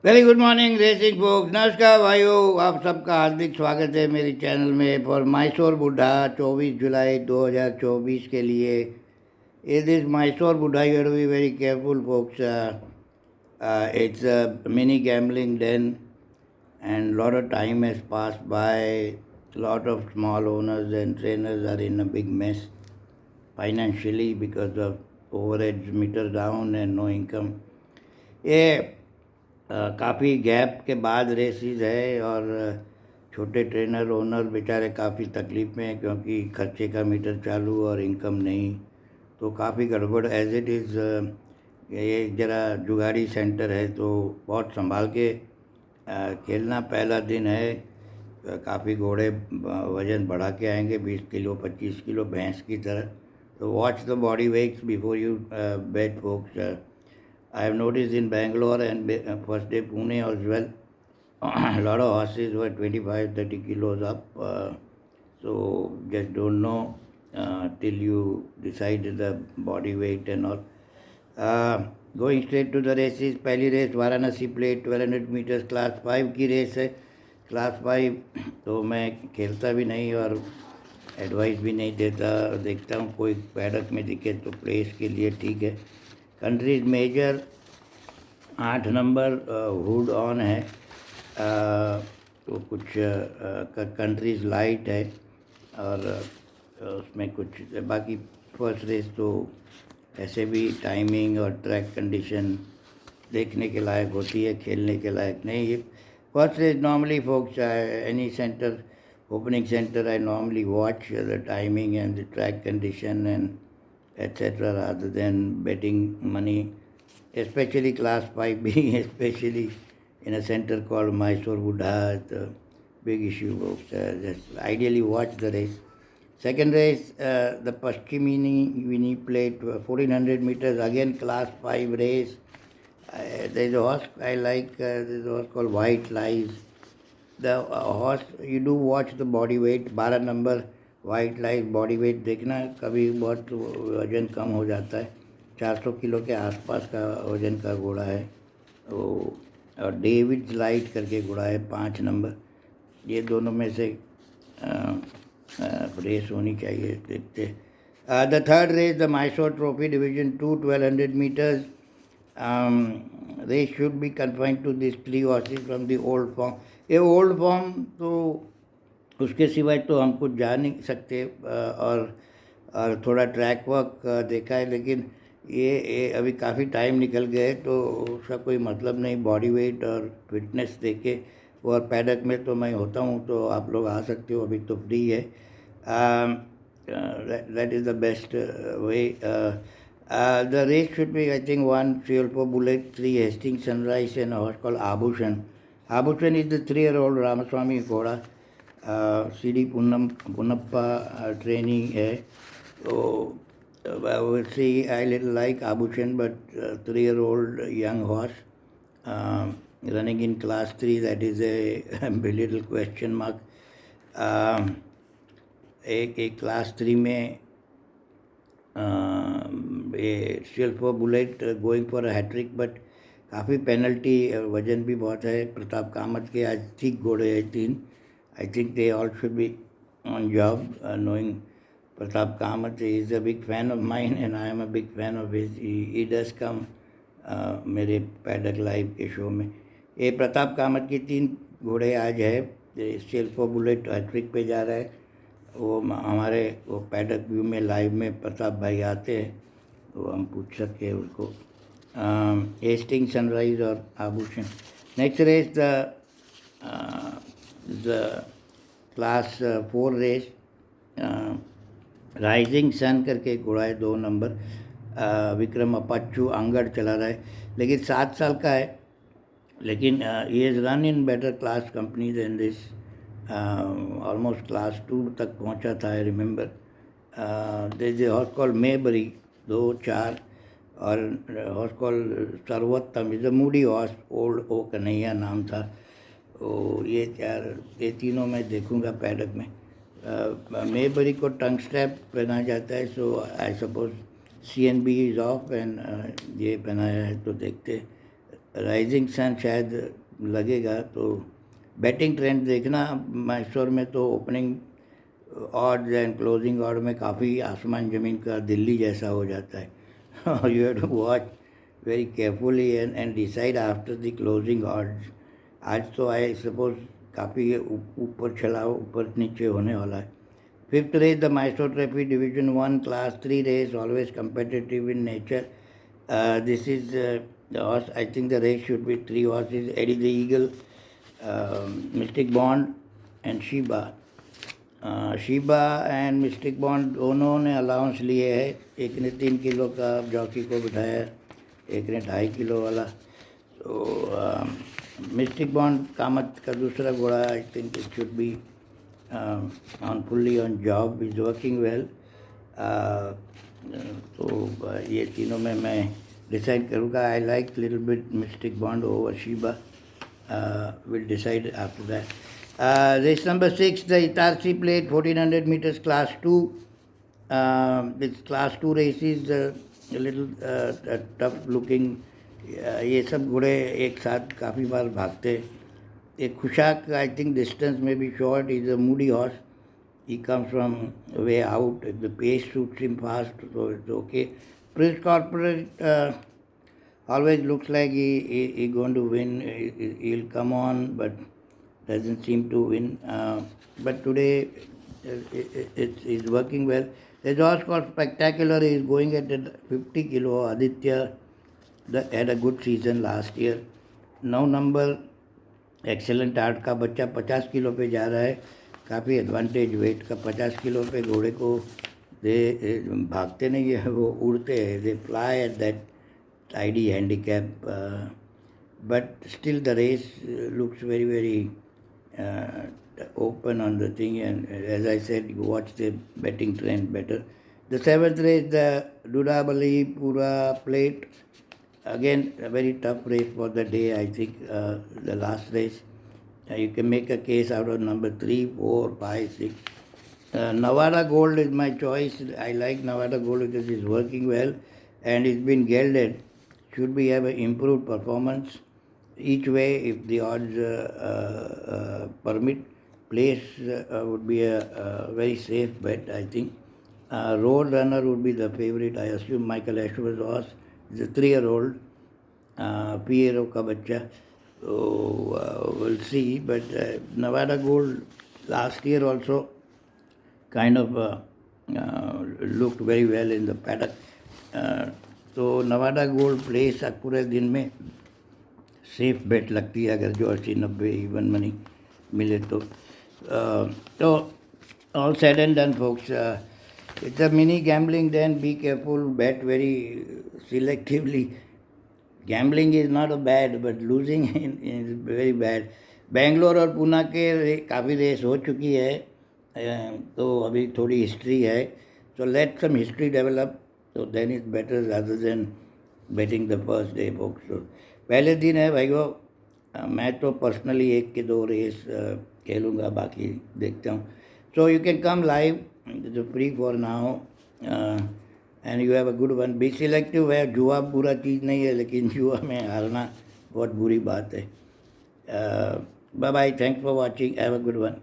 Very good morning racing folks. नमस्कार भाइयों, आप सबका हार्दिक स्वागत है मेरे चैनल में फॉर मैसूर बुढ़ा 24 जुलाई 2024 के लिए। ये दिस मैसूर बुढ़ा you have to be very careful folks. It's a mini gambling den and lot of time has passed by. Lot of small owners and trainers are in a big mess financially because of overheads meter down and no income. ये काफ़ी gap के बाद racist है और छोटे trainer owner बेचारे काफ़ी तकलीफ़ में हैं क्योंकि खर्चे का मीटर चालू और इनकम नहीं, तो काफ़ी गड़बड़ एज इट इज़। ये ज़रा जुगाड़ी सेंटर है तो बहुत संभाल के खेलना। पहला दिन है, काफ़ी घोड़े वज़न बढ़ा के आएंगे, 20 किलो 25 किलो भैंस की तरह। तो watch the body weights before you bet folks. I have noticed in Bangalore and first day Pune as well, a lot of horses were 25-30 kilos up. So just don't know till you decide the body weight and all. Going straight to the races, पहली race Varanasi plate 1200 metres class 5 की race है। Class 5 तो मैं खेलता भी नहीं और advice भी नहीं देता, देखता हूँ कोई पैडक में दिखे तो प्लेस के लिए ठीक है। Countries major 8 number hood on है, तो कुछ कंट्रीज लाइट है और उसमें कुछ बाकी फर्स्ट रेस तो ऐसे भी टाइमिंग और ट्रैक कंडीशन देखने के लायक होती है, खेलने के लायक नहीं है। First race normally folks any centre opening center I normally watch the timing and the track condition and etc. rather than betting money, especially class 5 being especially in a center called Mysore Buddha. It's a big issue folks. Just ideally watch the race. Second race, the Paschimini Plate 1400 meters, again class 5 race. There's a horse I like, there's a horse called White Lies. The horse, you do watch the body weight, 12 number white light body weight देखना। कभी बहुत वज़न कम हो जाता है, 400 kilo के आसपास का वज़न का घोड़ा है वो, और डेविड्स लाइट करके घोड़ा है 5 नंबर। ये दोनों में से रेस होनी चाहिए, देखते। The third race, the Mysore trophy division 2 1200 metres. They should be confined to these 3 horses from the old form. ये ओल्ड फॉर्म तो उसके सिवाय तो हम कुछ जा नहीं सकते, और थोड़ा ट्रैक वर्क देखा है, लेकिन ये अभी काफ़ी टाइम निकल गए तो उसका कोई मतलब नहीं। बॉडी वेट और फिटनेस देखे, और पैडक में तो मैं होता हूँ तो आप लोग आ सकते हो, अभी तो फ्री है। that is the best way. The race should be, I think, 1 Fuel for Bullet, 3 Hastings Sunrise, and a horse called Abhushan. Abhushan is the 3-year-old Ramaswamy Ghoda. CD Punnappa training है, so I will see. I little like Abhushan, but 3-year-old young horse running in class 3, that is a little question mark. एक class 3 में ये still for bullet going for a hat trick, but काफ़ी penalty, वजन भी बहुत है। प्रताप कामत के आज ठीक घोड़े हैं 3। I think they all should be on job, knowing Pratap Kamat is a big fan of mine and I am a big fan of his. He does कम मेरे पैडक लाइव के शो में। ये प्रताप कामत की 3 घोड़े आज है, स्टिल फॉर बुलेट हैट्रिक पे जा रहा है। वो हमारे वो पैडक व्यू में लाइव में प्रताप भाई आते हैं तो हम पूछ सकते हैं उनको। हेस्टिंग सनराइज और Abhushan. Next race the class 4 race, rising sun करके घोड़ा है 2 नंबर। विक्रम अपाचू अंगड़ चला रहा है, लेकिन 7 साल का है, लेकिन he has run in better class company than this. Almost class 2 तक पहुंचा था, I remember. There is a horse called Maybury 2-4, और horse called Sarvottam is a moody horse, old oh Kanhaiya नाम था। तो ये तीनों मैं देखूंगा पैडक में। मेबरी को टंग स्ट्रैप पहना जाता है, so I suppose CNB is off and ये पहनाया है, तो देखते राइजिंग सन शायद लगेगा। तो बैटिंग ट्रेंड देखना मैसूर में, तो opening odds and closing odd में काफ़ी आसमान ज़मीन का दिल्ली जैसा हो जाता है। You have to watch very carefully and decide after the closing odds. आज तो आई सपोज काफ़ी ऊपर चला, ऊपर नीचे होने वाला है। Fifth race the Mysore Trophy Division 1 Class 3 race, always competitive in nature. This is the horse. I think the race should be three horses: Eddie the Eagle, Mystic Bond, and Sheba. Sheba and Mystic Bond दोनों ने allowance लिए है। एक ने 3 kilo का jockey को बिठाया, एक ने 2.5 किलो वाला। तो मिस्टिक बॉन्ड कामत का दूसरा घोड़ा, I think it should be on fully on job, is working well. तो ये तीनों में मैं डिसाइड करूँगा। I like little bit Mystic Bond over Sheba, will decide after that. Race number 6, the Itarsi Plate 1400 meters class 2. This class 2 race is a little tough looking. ये सब घोड़े एक साथ काफ़ी बार भागते। एक खुशाक, आई थिंक डिस्टेंस में भी short, is a moody horse. He comes from way out. The pace suits him fast, so it's okay. Prince Corporate always looks like he going to win. He'll come on, but doesn't seem to win. But today it's working well. There's a horse called Spectacular. He is going at 50 kilo. Aditya had a good season last year. Now number excellent art का बच्चा 50 kilo पे जा रहा है। काफ़ी advantage wait का। 50 kilo पे घोड़े को दे भागते नहीं है, वो उड़ते हैं। They fly at that ID handicap, but still the race looks very very open on the thing, and as I said, you watch the betting trend better. The 7th race, the Dudabali Pura Plate. Again, a very tough race for the day, I think, the last race. You can make a case out of number 3, 4, 5, 6. Nevada Gold is my choice. I like Nevada Gold because it's working well and it's been gelded. Should be have an improved performance. Each way, if the odds permit, place would be a very safe bet, I think. Road Runner would be the favorite. I assume Michael Ashworth's horse is a 3-year-old, Piero ka bachcha. So we'll see. But Nevada Gold last year also kind of looked very well in the paddock. तो Nevada gold place पूरे दिन में safe bet लगती है अगर जो 80-90 even money मिले तो. All said and done folks, it's a mini gambling, then be careful, bet very selectively. Gambling is not a bad, but losing is very bad. Bangalore और पूना के काफ़ी रेस हो चुकी है, तो अभी थोड़ी हिस्ट्री है. So let some history develop, so then it's better rather than betting the first day, folks. So पहले दिन है भाइयों. मैं तो पर्सनली 1 के 2 रेस खेलूँगा, बाकी देखता हूँ. So you can come live, it's free for now, and you have a good one. Be selective है. जुआ बुरा चीज़ नहीं है, लेकिन जुआ में हारना बहुत बुरी बात है. Bye bye. Thanks for watching. Have a good one.